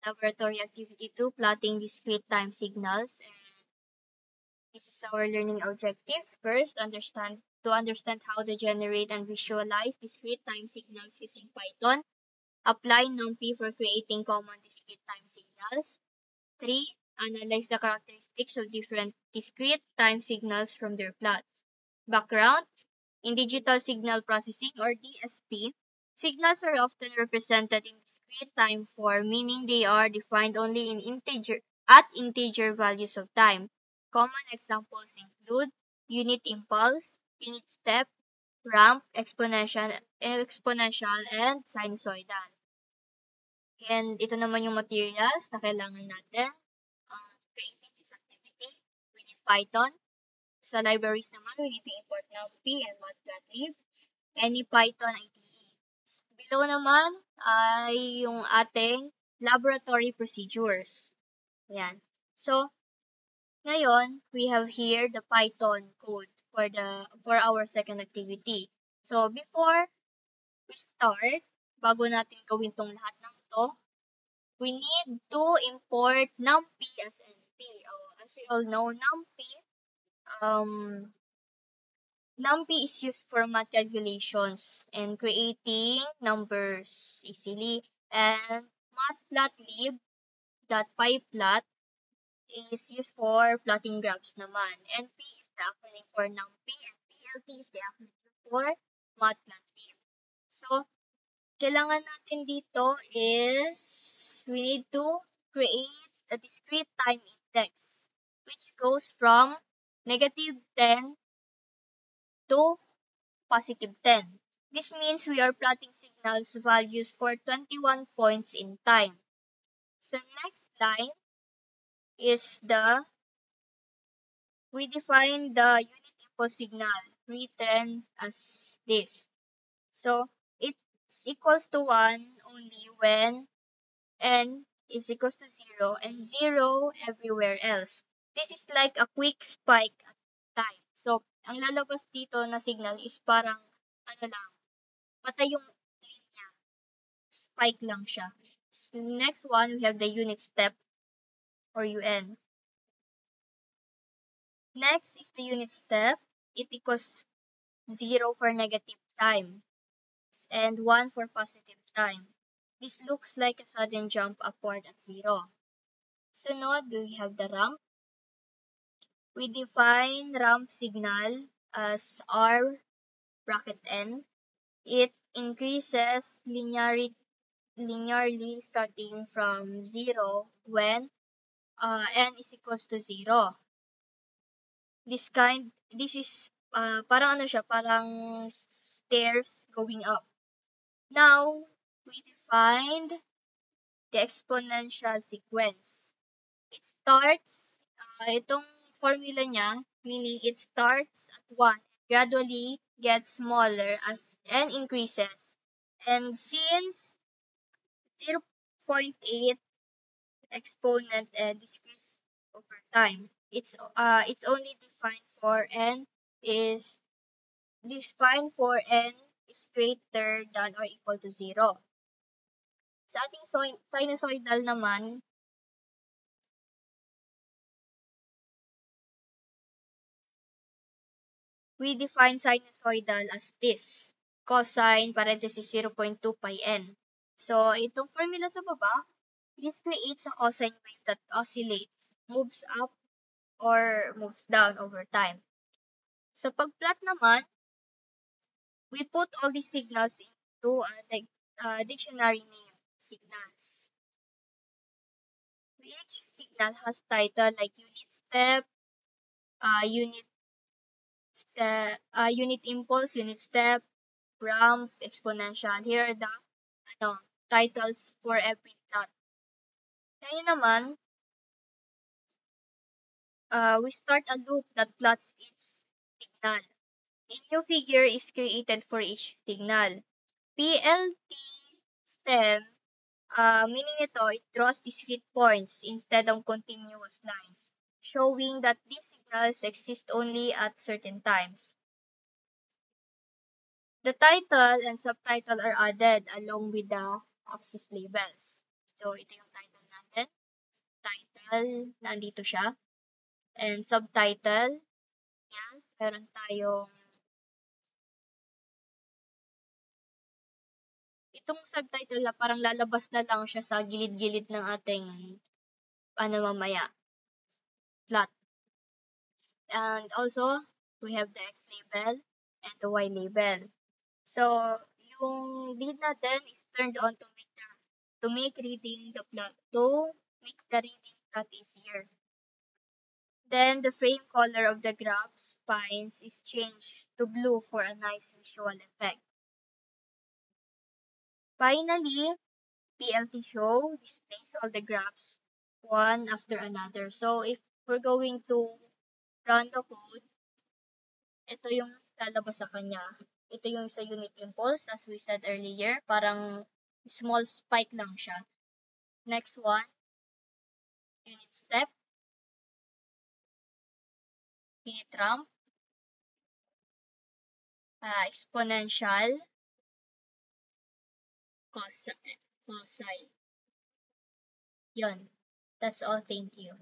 Laboratory activity 2, plotting discrete time signals. And this is our learning objectives. First, understand how to generate and visualize discrete time signals using Python. Apply NumPy for creating common discrete time signals. 3. Analyze the characteristics of different discrete time signals from their plots. Background. In digital signal processing or DSP, signals are often represented in discrete time form, meaning they are defined only in integer values of time. Common examples include unit impulse, unit step, ramp, exponential, and sinusoidal. And ito naman yung materials na kailangan natin. Creating this activity, we need Python. Sa libraries naman, we need to import NumPy and Matplotlib. Any Python IDE. Below naman ay yung ating laboratory procedures. Ayan. So, ngayon, we have here the Python code for our second activity. So, before we start, bago natin gawin tong lahat ng to, we need to import NumPy as NP. As you all know, NumPy is used for math calculations and creating numbers easily. And matplotlib.pyplot is used for plotting graphs naman. NP is the acronym for NumPy and PLT is the acronym for matplotlib. So, kailangan natin dito is we need to create a discrete time index which goes from -10 to +10. This means we are plotting signals values for 21 points in time. So next line is we define the unit impulse signal written as this. So it's equals to 1 only when n is equals to 0 and 0 everywhere else. This is like a quick spike at time. So ang lalabas dito na signal is parang ano lang, patay yung linya. Spike lang siya. Next one, we have the unit step or UN. Next is the unit step. It equals 0 for negative time and 1 for positive time. This looks like a sudden jump upward at 0. Sunod, we have the ramp. We define ramp signal as R bracket N. It increases linearly starting from 0 when n is equals to 0. This is parang ano siya, parang stairs going up. Now, we defined the exponential sequence. It starts, itong formula niya, meaning it starts at 1, gradually gets smaller as n increases. And since 0.8 exponent decrease over time, it's only defined for n is greater than or equal to 0. Sa ating sinusoidal naman, we define sinusoidal as this. Cosine parenthesis 0.2 pi n. So, itong formula sa baba, this creates a cosine wave that oscillates, moves up, or moves down over time. So, pag-plot naman, we put all these signals into a dictionary name, signals. Each signal has title like unit step, unit impulse, unit step, ramp, exponential. Here are the titles for every plot. Ngayon naman, we start a loop that plots each signal. A new figure is created for each signal. PLT stem, meaning it draws discrete points instead of continuous lines, showing that these signals exist only at certain times. The title and subtitle are added along with the axis labels. So, ito yung title nandito siya. And subtitle, yan, meron tayong, itong subtitle na parang lalabas na lang siya sa gilid-gilid ng ating, mamaya, plot. And also, we have the X label and the Y label. So, yung lead natin is turned on to make reading the plot, to make the reading plot easier. Then the frame color of the graph spines is changed to blue for a nice visual effect. Finally, PLT show displays all the graphs one after another. So if we're going to run the code, ito yung lalabas sa kanya. Ito yung sa unit impulse, as we said earlier, parang small spike lang siya. Next one, unit step, unit ramp, exponential, cosine. Yun. That's all. Thank you.